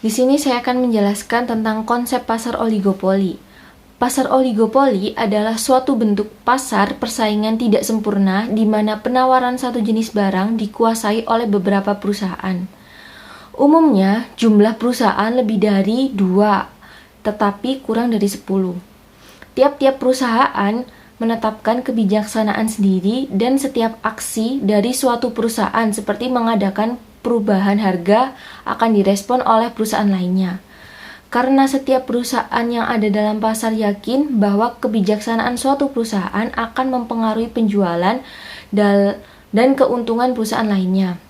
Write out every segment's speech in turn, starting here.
Di sini saya akan menjelaskan tentang konsep pasar oligopoli. Pasar oligopoli adalah suatu bentuk pasar persaingan tidak sempurna di mana penawaran satu jenis barang dikuasai oleh beberapa perusahaan. Umumnya, jumlah perusahaan lebih dari 2, tetapi kurang dari 10. Tiap-tiap perusahaan menetapkan kebijaksanaan sendiri dan setiap aksi dari suatu perusahaan seperti mengadakan perubahan harga akan direspon oleh perusahaan lainnya. Karena setiap perusahaan yang ada dalam pasar yakin bahwa kebijaksanaan suatu perusahaan akan mempengaruhi penjualan dan keuntungan perusahaan lainnya.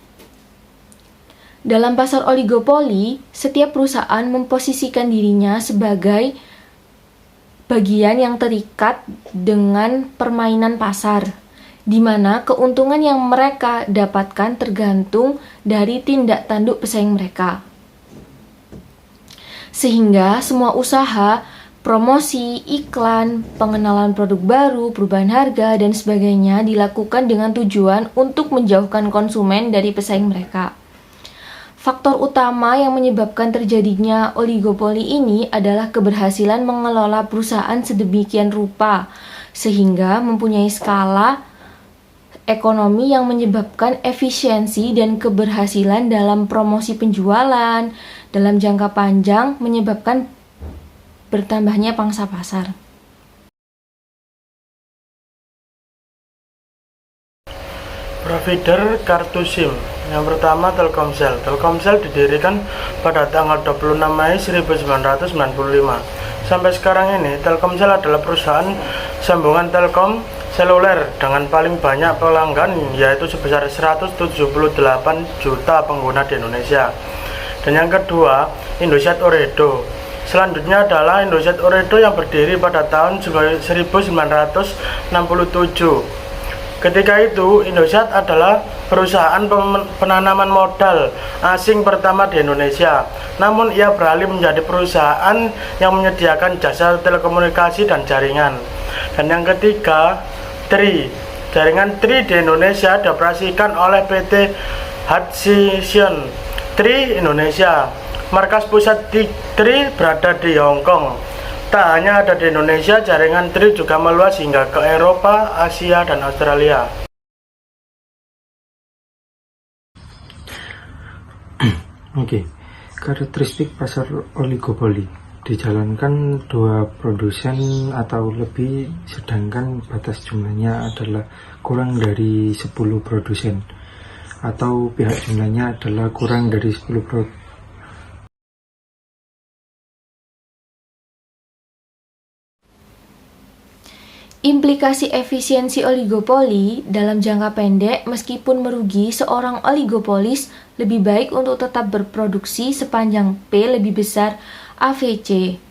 Dalam pasar oligopoli, setiap perusahaan memposisikan dirinya sebagai bagian yang terikat dengan permainan pasar, di mana keuntungan yang mereka dapatkan tergantung dari tindak tanduk pesaing mereka. Sehingga semua usaha, promosi, iklan, pengenalan produk baru, perubahan harga, dan sebagainya dilakukan dengan tujuan untuk menjauhkan konsumen dari pesaing mereka. Faktor utama yang menyebabkan terjadinya oligopoli ini adalah keberhasilan mengelola perusahaan sedemikian rupa, sehingga mempunyai skala ekonomi yang menyebabkan efisiensi dan keberhasilan dalam promosi penjualan dalam jangka panjang menyebabkan bertambahnya pangsa pasar. Provider kartu SIM. Yang pertama Telkomsel. Telkomsel didirikan pada tanggal 26 Mei 1995. Sampai sekarang ini, Telkomsel adalah perusahaan sambungan Telkom seluler dengan paling banyak pelanggan, yaitu sebesar 178 juta pengguna di Indonesia. Dan yang kedua, Indosiar Ooredoo. Selanjutnya adalah Indosiar Ooredoo yang berdiri pada tahun 1967. Ketika itu, Indosiar adalah perusahaan penanaman modal asing pertama di Indonesia. Namun, ia beralih menjadi perusahaan yang menyediakan jasa telekomunikasi dan jaringan. Dan yang ketiga, TRI. Jaringan TRI di Indonesia dioperasikan oleh PT Hutchison TRI Indonesia. Markas pusat TRI berada di Hong Kong. Tak hanya ada di Indonesia, jaringan TRI juga meluas hingga ke Eropa, Asia, dan Australia. Oke, karakteristik pasar oligopoli dijalankan 2 produsen atau lebih, sedangkan batas jumlahnya adalah kurang dari 10 produsen, atau pihak jumlahnya adalah kurang dari 10 produsen. Implikasi efisiensi oligopoli dalam jangka pendek, meskipun merugi seorang oligopolis, lebih baik untuk tetap berproduksi sepanjang P lebih besar AVC.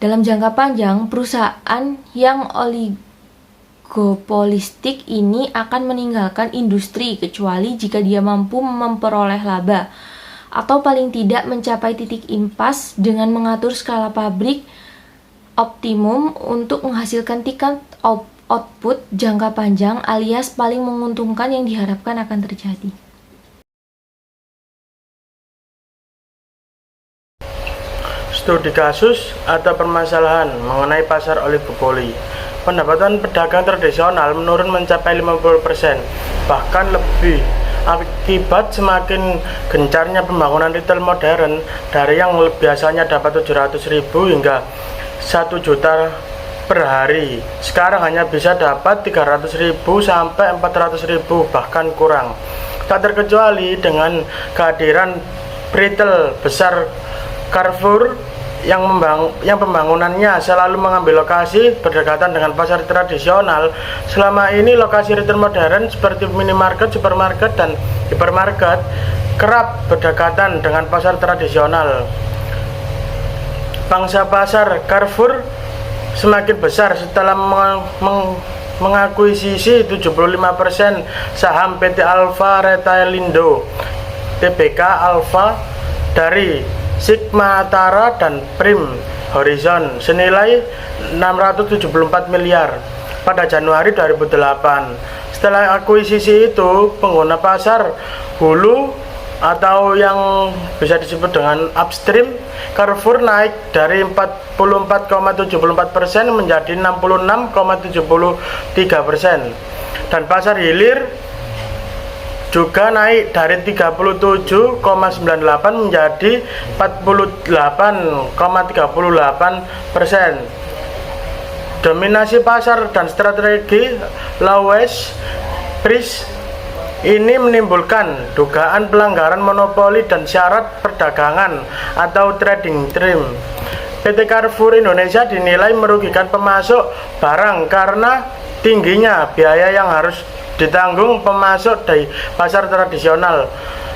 Dalam jangka panjang, perusahaan yang oligopolistik ini akan meninggalkan industri kecuali jika dia mampu memperoleh laba, atau paling tidak mencapai titik impas dengan mengatur skala pabrik optimum untuk menghasilkan tingkat output jangka panjang alias paling menguntungkan yang diharapkan akan terjadi. Studi kasus atau permasalahan mengenai pasar oligopoli. Pendapatan pedagang tradisional menurun mencapai 50%, bahkan lebih, akibat semakin gencarnya pembangunan retail modern dari yang biasanya dapat 700.000 hingga 1 juta per hari. Sekarang hanya bisa dapat 300.000 sampai 400.000, bahkan kurang. Tak terkecuali dengan kehadiran retail besar Carrefour yang pembangunannya selalu mengambil lokasi berdekatan dengan pasar tradisional. Selama ini lokasi retail modern seperti minimarket, supermarket, dan hipermarket kerap berdekatan dengan pasar tradisional. Pangsa pasar Carrefour semakin besar setelah mengakuisisi 75% saham PT Alfa Retailindo Tbk Alfa dari Sigma-Tara dan Prim Horizon senilai 674 miliar pada Januari 2008. Setelah akuisisi itu, pengguna pasar hulu atau yang bisa disebut dengan upstream, Carrefour naik dari 44,74% menjadi 66,73%, dan pasar hilir juga naik dari 37,98 menjadi 48,38%. Dominasi pasar dan strategi lowest price ini menimbulkan dugaan pelanggaran monopoli dan syarat perdagangan atau trading term. PT Carrefour Indonesia dinilai merugikan pemasok barang karena tingginya biaya yang harus ditanggung pemasok dari pasar tradisional,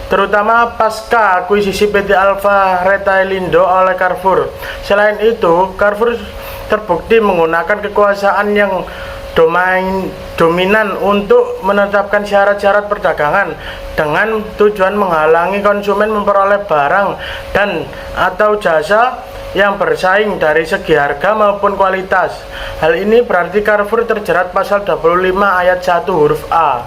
terutama pasca akuisisi PT Alfa Retailindo oleh Carrefour. Selain itu, Carrefour terbukti menggunakan kekuasaan yang dominan untuk menetapkan syarat-syarat perdagangan dengan tujuan menghalangi konsumen memperoleh barang dan atau jasa yang bersaing dari segi harga maupun kualitas. Hal ini berarti Carrefour terjerat pasal 25 ayat 1 huruf A.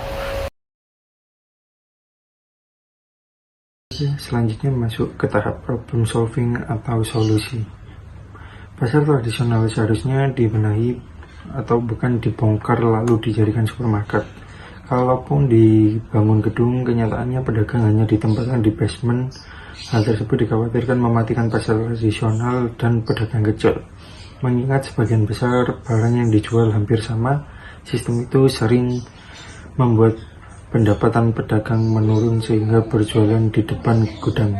Selanjutnya masuk ke tahap problem solving atau solusi. Pasar tradisional seharusnya dibenahi atau bukan dibongkar lalu dijadikan supermarket. Kalaupun dibangun gedung, kenyataannya pedagang hanya ditempatkan di basement. Hal tersebut dikhawatirkan mematikan pasar tradisional dan pedagang kecil. Mengingat sebagian besar barang yang dijual hampir sama, sistem itu sering membuat pendapatan pedagang menurun sehingga berjualan di depan gudang.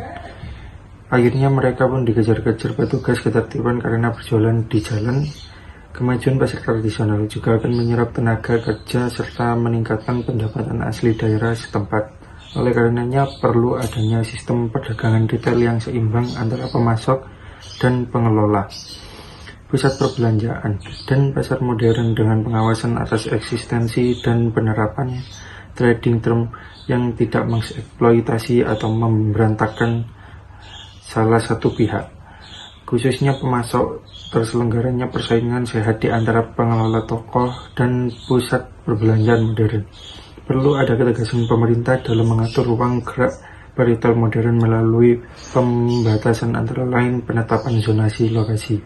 Akhirnya mereka pun dikejar-kejar petugas ketertiban karena berjualan di jalan. Kemajuan pasar tradisional juga akan menyerap tenaga kerja serta meningkatkan pendapatan asli daerah setempat. Oleh karenanya perlu adanya sistem perdagangan retail yang seimbang antara pemasok dan pengelola, pusat perbelanjaan, dan pasar modern dengan pengawasan atas eksistensi dan penerapan trading term yang tidak mengeksploitasi atau memberantakan salah satu pihak, khususnya pemasok. Terselenggaranya persaingan sehat di antara pengelola toko dan pusat perbelanjaan modern. Perlu ada ketegasan pemerintah dalam mengatur ruang gerak retail modern melalui pembatasan antara lain penetapan zonasi lokasi.